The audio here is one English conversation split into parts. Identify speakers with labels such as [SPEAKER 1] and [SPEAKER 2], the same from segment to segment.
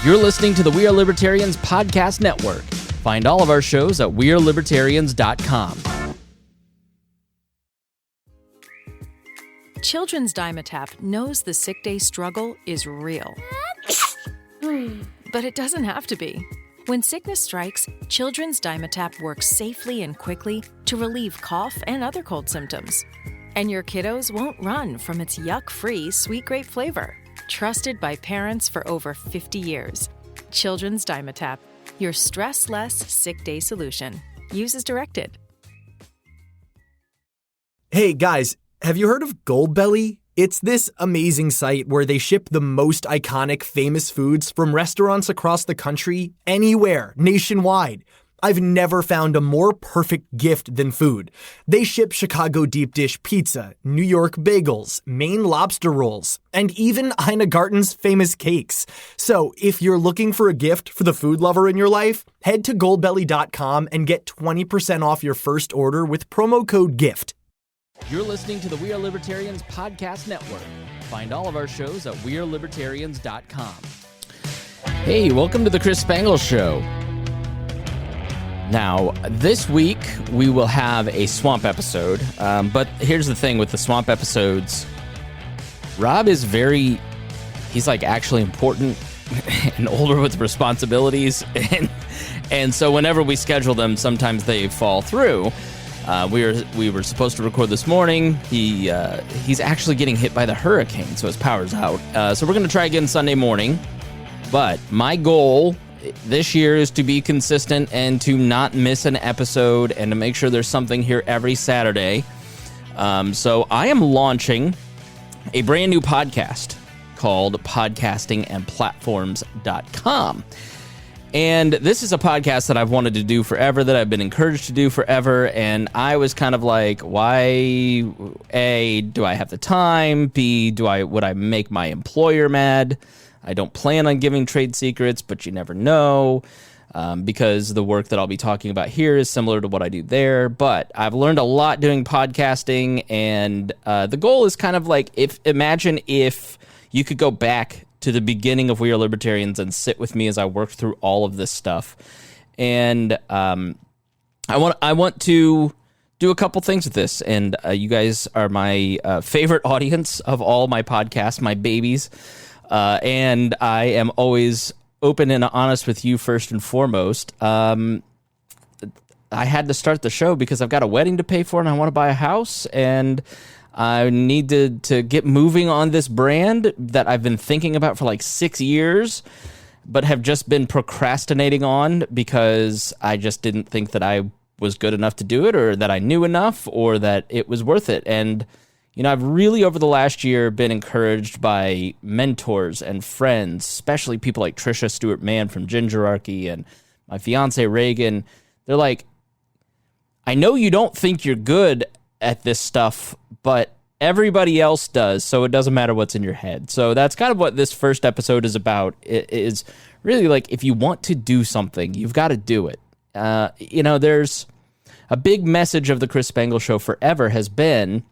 [SPEAKER 1] You're listening to the We Are Libertarians Podcast Network. Find all of our shows at wearelibertarians.com.
[SPEAKER 2] Children's Dimetapp knows the sick day struggle is real. But it doesn't have to be. When sickness strikes, Children's Dimetapp works safely and quickly to relieve cough and other cold symptoms. And your kiddos won't run from its yuck-free sweet grape flavor. Trusted by parents for over 50 years. Children's Dimetapp, your stress-less sick day solution. Use as directed.
[SPEAKER 3] Hey guys, have you heard of Goldbelly? It's this amazing site where they ship the most iconic famous foods from restaurants across the country, anywhere, nationwide. I've never found a more perfect gift than food. They ship Chicago deep dish pizza, New York bagels, Maine lobster rolls, and even Ina Garten's famous cakes. So if you're looking for a gift for the food lover in your life, head to goldbelly.com and get 20% off your first order with promo code GIFT.
[SPEAKER 1] You're listening to the We Are Libertarians Podcast Network. Find all of our shows at wearelibertarians.com. Hey, welcome to the Chris Spangle Show. Now, this week, we will have a swamp episode, but here's the thing with the swamp episodes. Rob is he's like actually important and older with responsibilities, and so whenever we schedule them, sometimes they fall through. We were supposed to record this morning. He's actually getting hit by the hurricane, so his power's out. So we're going to try again Sunday morning, but my goal this year is to be consistent and to not miss an episode and to make sure there's something here every Saturday. So I am launching a brand new podcast called podcastingandplatforms.com. And this is a podcast that I've wanted to do forever, that I've been encouraged to do forever. And I was kind of like, why, A, do I have the time? B, would I make my employer mad? I don't plan on giving trade secrets, but you never know, because the work that I'll be talking about here is similar to what I do there. But I've learned a lot doing podcasting, and the goal is kind of like, imagine if you could go back to the beginning of We Are Libertarians and sit with me as I work through all of this stuff. And I want to do a couple things with this, and you guys are my favorite audience of all my podcasts, my babies. And I am always open and honest with you first and foremost. I had to start the show because I've got a wedding to pay for and I want to buy a house, and I need to get moving on this brand that I've been thinking about for like 6 years, but have just been procrastinating on because I just didn't think that I was good enough to do it, or that I knew enough, or that it was worth it. And you know, I've really, over the last year, been encouraged by mentors and friends, especially people like Trisha Stewart-Mann from Gingerarchy and my fiance Reagan. They're like, I know you don't think you're good at this stuff, but everybody else does, so it doesn't matter what's in your head. So that's kind of what this first episode is about. It is really like, if you want to do something, you've got to do it. There's a big message of the Chris Spangle Show forever has been,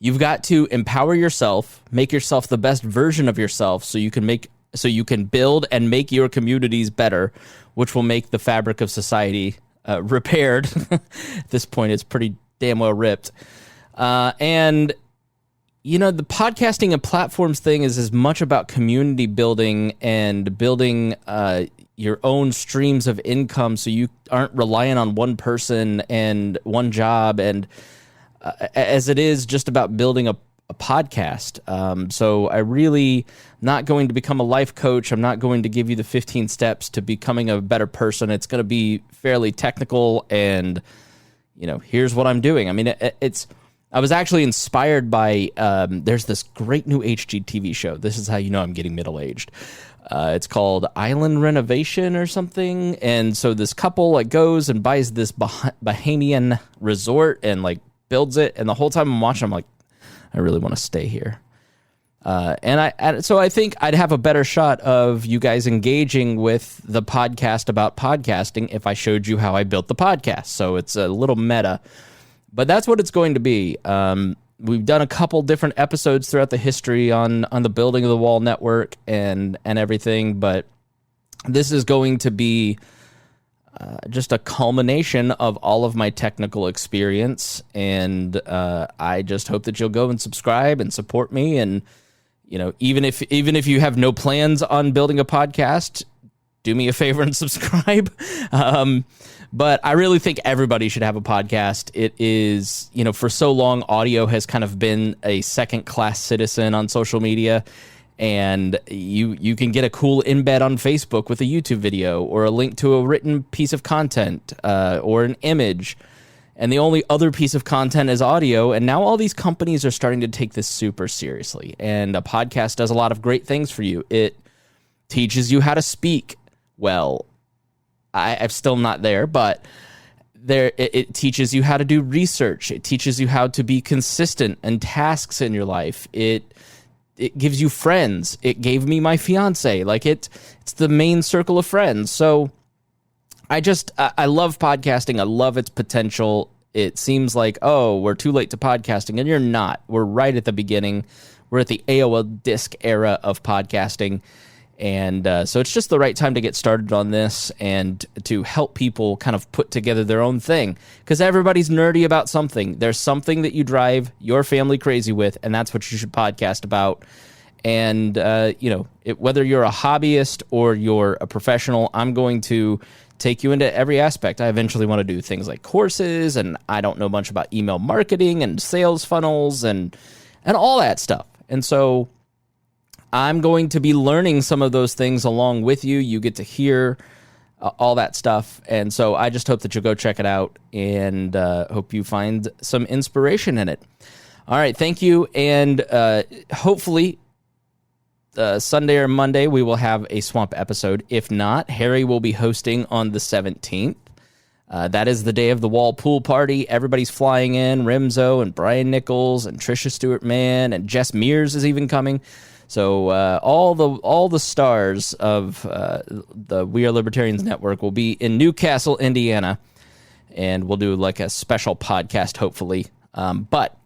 [SPEAKER 1] you've got to empower yourself, make yourself the best version of yourself, so you can build and make your communities better, which will make the fabric of society repaired. At this point, it's pretty damn well ripped. And you know, the podcasting and platforms thing is as much about community building and building your own streams of income, so you aren't relying on one person and one job, and as it is just about building a podcast. So I really not going to become a life coach. I'm not going to give you the 15 steps to becoming a better person. It's going to be fairly technical, and you know, here's what I'm doing. I mean, I was actually inspired by, there's this great new HGTV show. This is how you know I'm getting middle-aged. It's called Island Renovation or something. And so this couple like goes and buys this Bahamian resort and like builds it. And the whole time I'm watching, I'm like, I really want to stay here. So I think I'd have a better shot of you guys engaging with the podcast about podcasting if I showed you how I built the podcast. So it's a little meta, but that's what it's going to be. we've done a couple different episodes throughout the history on the Building of the Wall network and everything, but this is going to be just a culmination of all of my technical experience, and I just hope that you'll go and subscribe and support me. And even if you have no plans on building a podcast, do me a favor and subscribe. But I really think everybody should have a podcast. It is, for so long, audio has kind of been a second-class citizen on social media, and you can get a cool embed on Facebook with a YouTube video or a link to a written piece of content or an image, and the only other piece of content is audio. And now all these companies are starting to take this super seriously, and a podcast does a lot of great things for you. It teaches you how to speak well. I'm still not there, but it teaches you how to do research. It teaches you how to be consistent in tasks in your life. It gives you friends. It gave me my fiance. Like it's the main circle of friends. So I love podcasting. I love its potential. It seems like, we're too late to podcasting, and you're not. We're right at the beginning. We're at the AOL disc era of podcasting. And so it's just the right time to get started on this and to help people kind of put together their own thing, because everybody's nerdy about something. There's something that you drive your family crazy with, and that's what you should podcast about. And, whether you're a hobbyist or you're a professional, I'm going to take you into every aspect. I eventually want to do things like courses, and I don't know much about email marketing and sales funnels and all that stuff. And so I'm going to be learning some of those things along with you. You get to hear all that stuff. And so I just hope that you'll go check it out, and hope you find some inspiration in it. All right. Thank you. And hopefully Sunday or Monday, we will have a Swamp episode. If not, Harry will be hosting on the 17th. That is the day of the Wall pool party. Everybody's flying in. Rimzo and Brian Nichols and Trisha Stewart-Mann and Jess Mears is even coming. So all the stars of the We Are Libertarians Network will be in Newcastle, Indiana, and we'll do like a special podcast, hopefully. But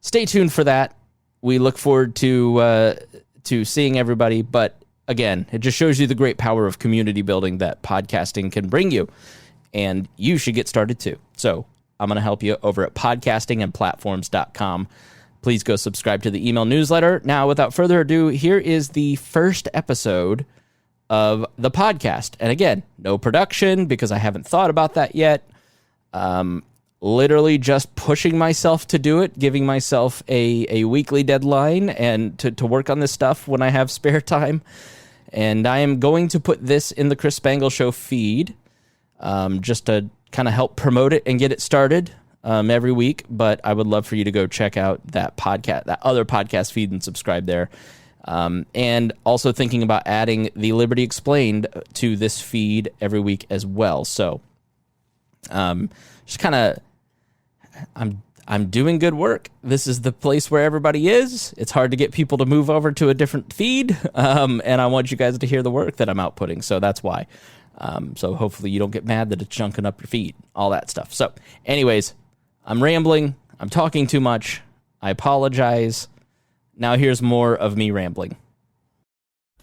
[SPEAKER 1] stay tuned for that. We look forward to seeing everybody. But again, it just shows you the great power of community building that podcasting can bring you, and you should get started too. So I'm going to help you over at podcastingandplatforms.com. Please go subscribe to the email newsletter. Now, without further ado, here is the first episode of the podcast. And again, no production because I haven't thought about that yet. Literally just pushing myself to do it, giving myself a weekly deadline and to work on this stuff when I have spare time. And I am going to put this in the Chris Spangle Show feed just to kind of help promote it and get it started. Every week, but I would love for you to go check out that other podcast feed and subscribe there. And also thinking about adding the Liberty Explained to this feed every week as well. So, just kind of, I'm doing good work. This is the place where everybody is. It's hard to get people to move over to a different feed. And I want you guys to hear the work that I'm outputting. So that's why. So hopefully you don't get mad that it's chunking up your feed, all that stuff. So anyways, I'm rambling. I'm talking too much. I apologize. Now here's more of me rambling.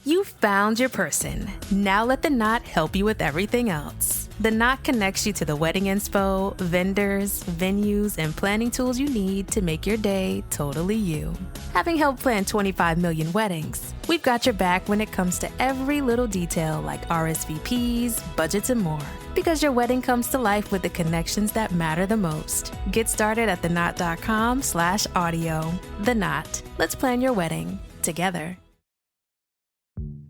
[SPEAKER 4] You found your person. Now let the Knot help you with everything else. The Knot connects you to the wedding inspo, vendors, venues, and planning tools you need to make your day totally you. Having helped plan 25 million weddings, we've got your back when it comes to every little detail like RSVPs, budgets, and more. Because your wedding comes to life with the connections that matter the most. Get started at theknot.com/audio. The Knot. Let's plan your wedding together.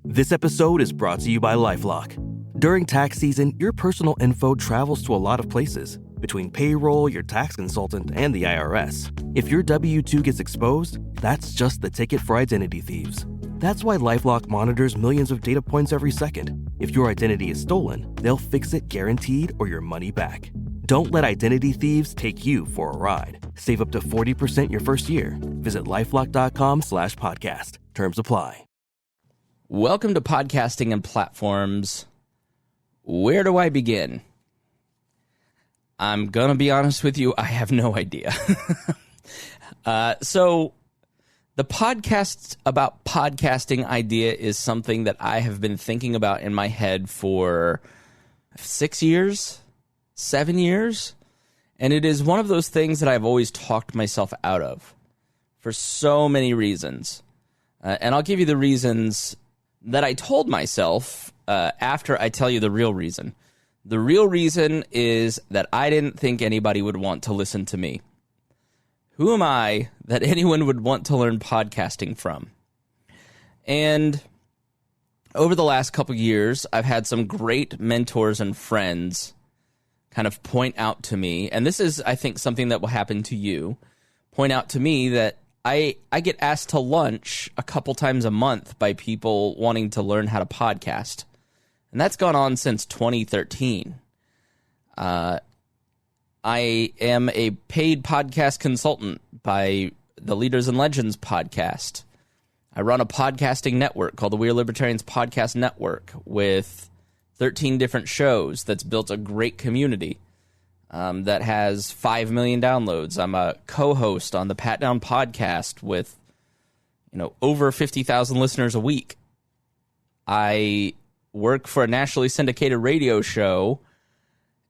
[SPEAKER 5] This episode is brought to you by LifeLock. During tax season, your personal info travels to a lot of places. Between payroll, your tax consultant, and the IRS. If your W-2 gets exposed, that's just the ticket for identity thieves. That's why LifeLock monitors millions of data points every second. If your identity is stolen, they'll fix it guaranteed or your money back. Don't let identity thieves take you for a ride. Save up to 40% your first year. Visit LifeLock.com/podcast. Terms apply.
[SPEAKER 1] Welcome to Podcasting and Platforms. Where do I begin? I'm going to be honest with you, I have no idea. So the podcast about podcasting idea is something that I have been thinking about in my head for 6 years, 7 years. And it is one of those things that I've always talked myself out of for so many reasons. And I'll give you the reasons that I told myself after I tell you the real reason. The real reason is that I didn't think anybody would want to listen to me. Who am I that anyone would want to learn podcasting from? And over the last couple years, I've had some great mentors and friends kind of point out to me, and this is, I think, something that will happen to you, point out to me that I get asked to lunch a couple times a month by people wanting to learn how to podcast. And that's gone on since 2013. I am a paid podcast consultant by the Leaders and Legends podcast. I run a podcasting network called the We Are Libertarians Podcast Network with 13 different shows that's built a great community that has 5 million downloads. I'm a co-host on the Pat Down podcast with, over 50,000 listeners a week. I work for a nationally syndicated radio show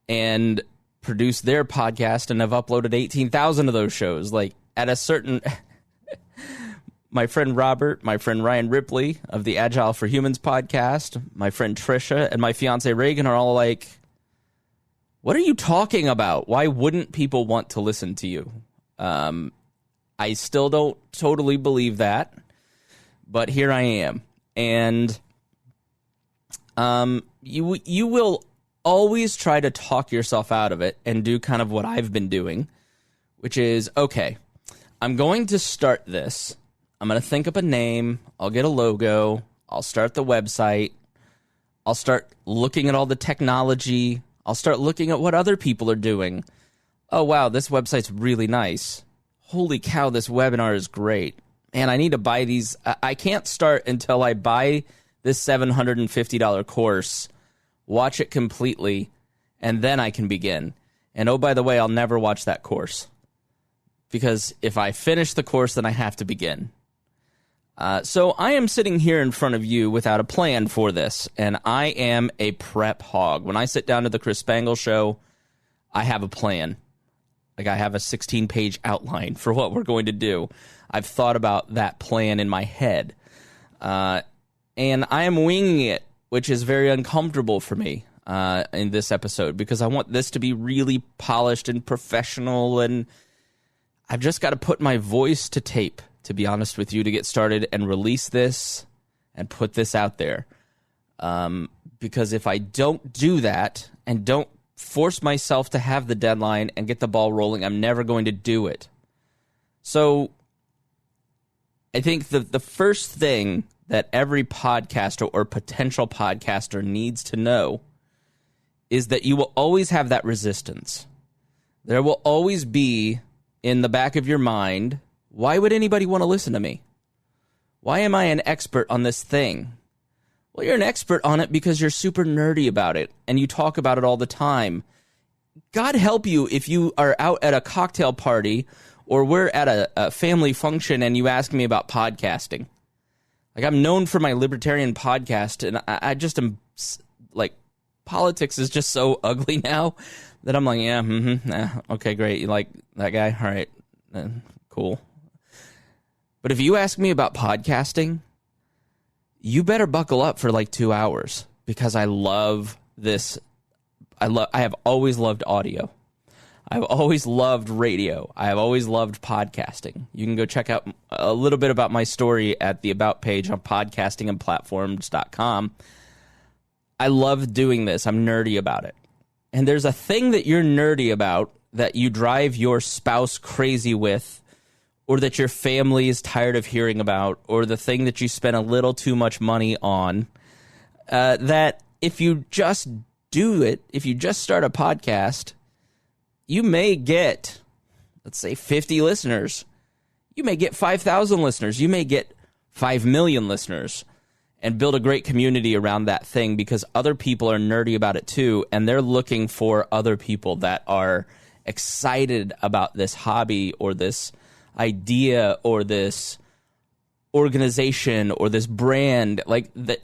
[SPEAKER 1] and produce their podcast, and I've uploaded 18,000 of those shows. Like, at a certain... my friend Robert, my friend Ryan Ripley of the Agile for Humans podcast, my friend Trisha, and my fiance Reagan are all like, what are you talking about? Why wouldn't people want to listen to you? I still don't totally believe that, but here I am. And you will always try to talk yourself out of it and do kind of what I've been doing, which is, okay, I'm going to start this. I'm going to think up a name. I'll get a logo. I'll start the website. I'll start looking at all the technology. I'll start looking at what other people are doing. Oh, wow, this website's really nice. Holy cow, this webinar is great. Man, I need to buy these. I can't start until I buy this $750 course, watch it completely, and then I can begin. And oh, by the way, I'll never watch that course. Because if I finish the course, then I have to begin. So I am sitting here in front of you without a plan for this, and I am a prep hog. When I sit down to the Chris Spangle show, I have a plan. Like, I have a 16-page outline for what we're going to do. I've thought about that plan in my head. And I am winging it, which is very uncomfortable for me in this episode, because I want this to be really polished and professional, and I've just got to put my voice to tape, to be honest with you, to get started and release this and put this out there. Because if I don't do that and don't force myself to have the deadline and get the ball rolling, I'm never going to do it. So I think the first thing that every podcaster or potential podcaster needs to know is that you will always have that resistance. There will always be in the back of your mind, why would anybody want to listen to me? Why am I an expert on this thing? Well, you're an expert on it because you're super nerdy about it, and you talk about it all the time. God help you if you are out at a cocktail party or we're at a family function and you ask me about podcasting. Like, I'm known for my libertarian podcast, and I just am, like, politics is just so ugly now that I'm like, yeah, okay, great. You like that guy? All right, cool. But if you ask me about podcasting, you better buckle up for like 2 hours, because I love this. I have always loved audio. I've always loved radio. I have always loved podcasting. You can go check out a little bit about my story at the About page on podcastingandplatforms.com. I love doing this. I'm nerdy about it. And there's a thing that you're nerdy about that you drive your spouse crazy with, or that your family is tired of hearing about, or the thing that you spend a little too much money on, that if you just do it, if you just start a podcast, you may get, let's say, 50 listeners. You may get 5,000 listeners. You may get 5 million listeners, and build a great community around that thing, because other people are nerdy about it too, and they're looking for other people that are excited about this hobby or this idea or this organization or this brand. Like that,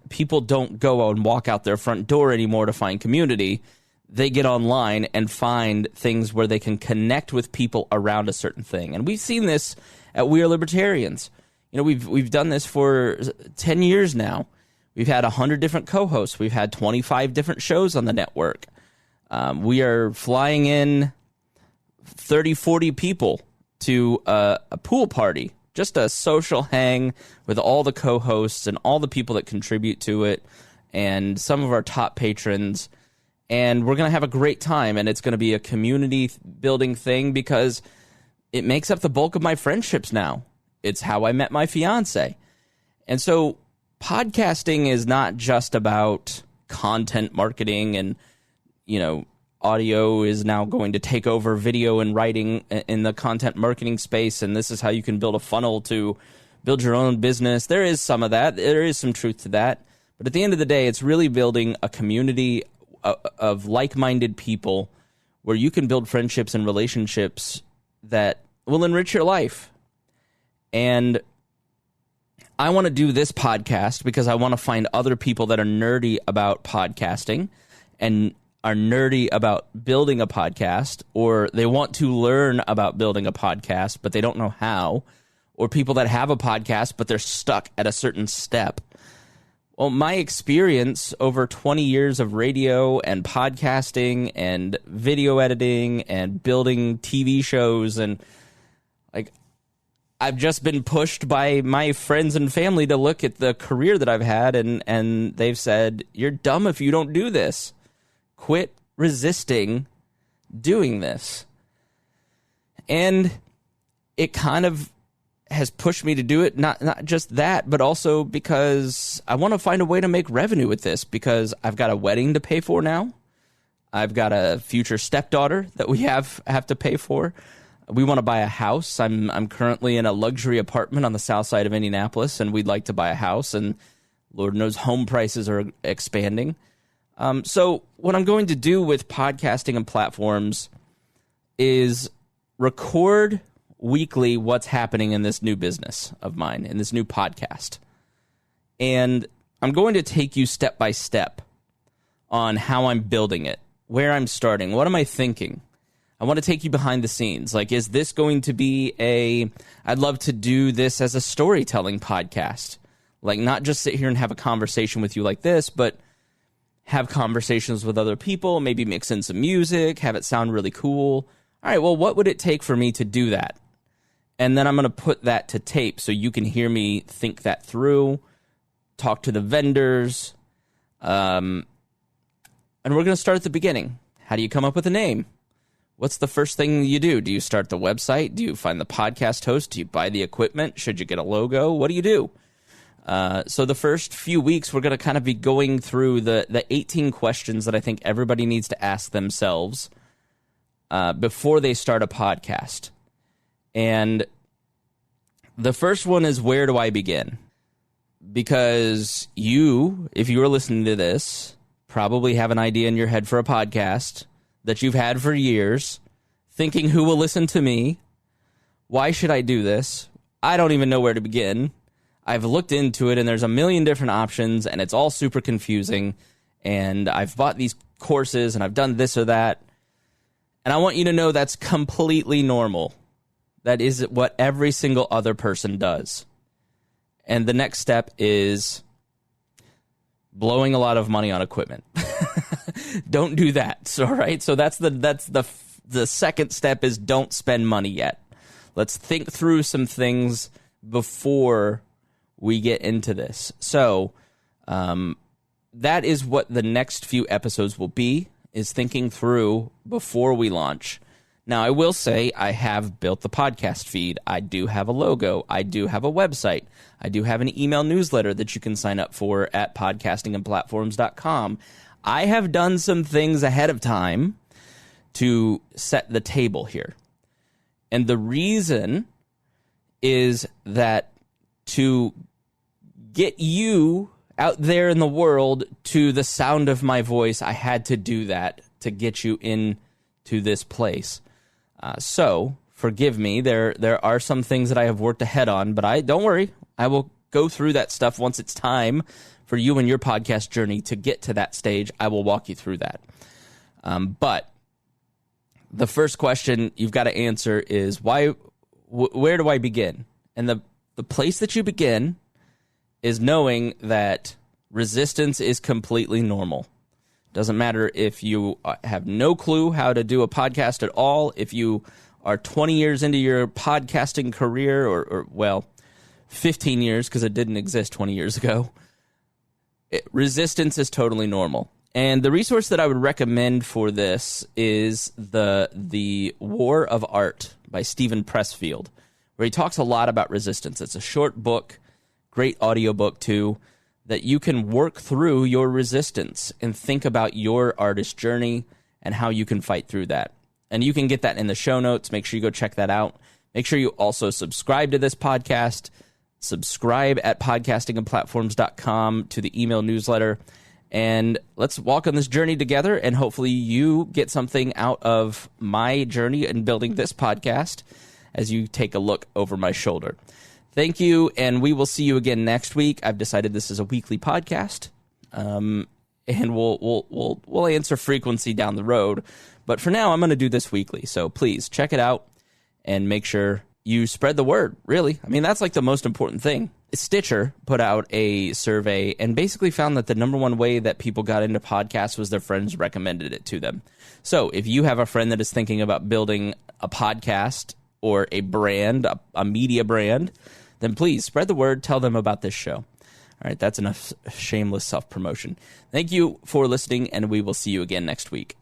[SPEAKER 1] people don't go and walk out their front door anymore to find community. They get online and find things where they can connect with people around a certain thing. And we've seen this at We Are Libertarians. You know, we've done this for 10 years now. We've had 100 different co-hosts. We've had 25 different shows on the network. We are flying in 30, 40 people to a pool party, just a social hang with all the co-hosts and all the people that contribute to it and some of our top patrons. And we're going to have a great time, and it's going to be a community-building thing because it makes up the bulk of my friendships now. It's how I met my fiance. And so podcasting is not just about content marketing and, you know, audio is now going to take over video and writing in the content marketing space, and this is how you can build a funnel to build your own business. There is some of that. There is some truth to that. But at the end of the day, it's really building a community of like-minded people where you can build friendships and relationships that will enrich your life. And I want to do this podcast because I want to find other people that are nerdy about podcasting and are nerdy about building a podcast, or they want to learn about building a podcast, but they don't know how, or people that have a podcast, but they're stuck at a certain step. Well, my experience over 20 years of radio and podcasting and video editing and building TV shows, and like I've just been pushed by my friends and family to look at the career that I've had, and they've said, you're dumb if you don't do this. Quit resisting doing this. And it kind of has pushed me to do it, not just that, but also because I want to find a way to make revenue with this, because I've got a wedding to pay for now. I've got a future stepdaughter that we have to pay for. We want to buy a house. I'm currently in a luxury apartment on the south side of Indianapolis, and we'd like to buy a house, and Lord knows home prices are expanding. So what I'm going to do with podcasting and platforms is record weekly what's happening in this new business of mine, in this new podcast. And I'm going to take you step by step on how I'm building it, where I'm starting, what am I thinking? I want to take you behind the scenes. Like, is this going to be I'd love to do this as a storytelling podcast. Like, not just sit here and have a conversation with you like this, but have conversations with other people, maybe mix in some music, have it sound really cool. All right, well, what would it take for me to do that? And then I'm going to put that to tape so you can hear me think that through, talk to the vendors, and we're going to start at the beginning. How do you come up with a name? What's the first thing you do? Do you start the website? Do you find the podcast host? Do you buy the equipment? Should you get a logo? What do you do? So the first few weeks, we're going to kind of be going through the 18 questions that I think everybody needs to ask themselves before they start a podcast. And the first one is, where do I begin? Because you, if you are listening to this, probably have an idea in your head for a podcast that you've had for years, thinking, who will listen to me? Why should I do this? I don't even know where to begin. I've looked into it, and there's a million different options, and it's all super confusing, and I've bought these courses, and I've done this or that, and I want you to know that's completely normal. That is what every single other person does. And the next step is blowing a lot of money on equipment. Don't do that. So, right? So that's the second step is don't spend money yet. Let's think through some things before we get into this. So that is what the next few episodes will be, is thinking through before we launch. Now, I will say I have built the podcast feed. I do have a logo. I do have a website. I do have an email newsletter that you can sign up for at podcastingandplatforms.com. I have done some things ahead of time to set the table here. And the reason is that to get you out there in the world to the sound of my voice, I had to do that to get you into this place. So forgive me. There are some things that I have worked ahead on, but don't worry. I will go through that stuff once it's time for you and your podcast journey to get to that stage. I will walk you through that. But the first question you've got to answer is where do I begin? And the place that you begin is knowing that resistance is completely normal. Doesn't matter if you have no clue how to do a podcast at all, if you are 20 years into your podcasting career, or 15 years, because it didn't exist 20 years ago. Resistance is totally normal. And the resource that I would recommend for this is the War of Art by Stephen Pressfield, where he talks a lot about resistance. It's a short book, great audiobook too, that you can work through your resistance and think about your artist journey and how you can fight through that. And you can get that in the show notes. Make sure you go check that out. Make sure you also subscribe to this podcast. Subscribe at podcastingandplatforms.com to the email newsletter. And let's walk on this journey together, and hopefully you get something out of my journey in building this podcast as you take a look over my shoulder. Thank you, and we will see you again next week. I've decided this is a weekly podcast, and we'll answer frequency down the road. But for now, I'm going to do this weekly. So please check it out and make sure you spread the word, really. I mean, that's like the most important thing. Stitcher put out a survey and basically found that the number one way that people got into podcasts was their friends recommended it to them. So if you have a friend that is thinking about building a podcast or a brand, a media brand, then please spread the word. Tell them about this show. All right, that's enough shameless self-promotion. Thank you for listening, and we will see you again next week.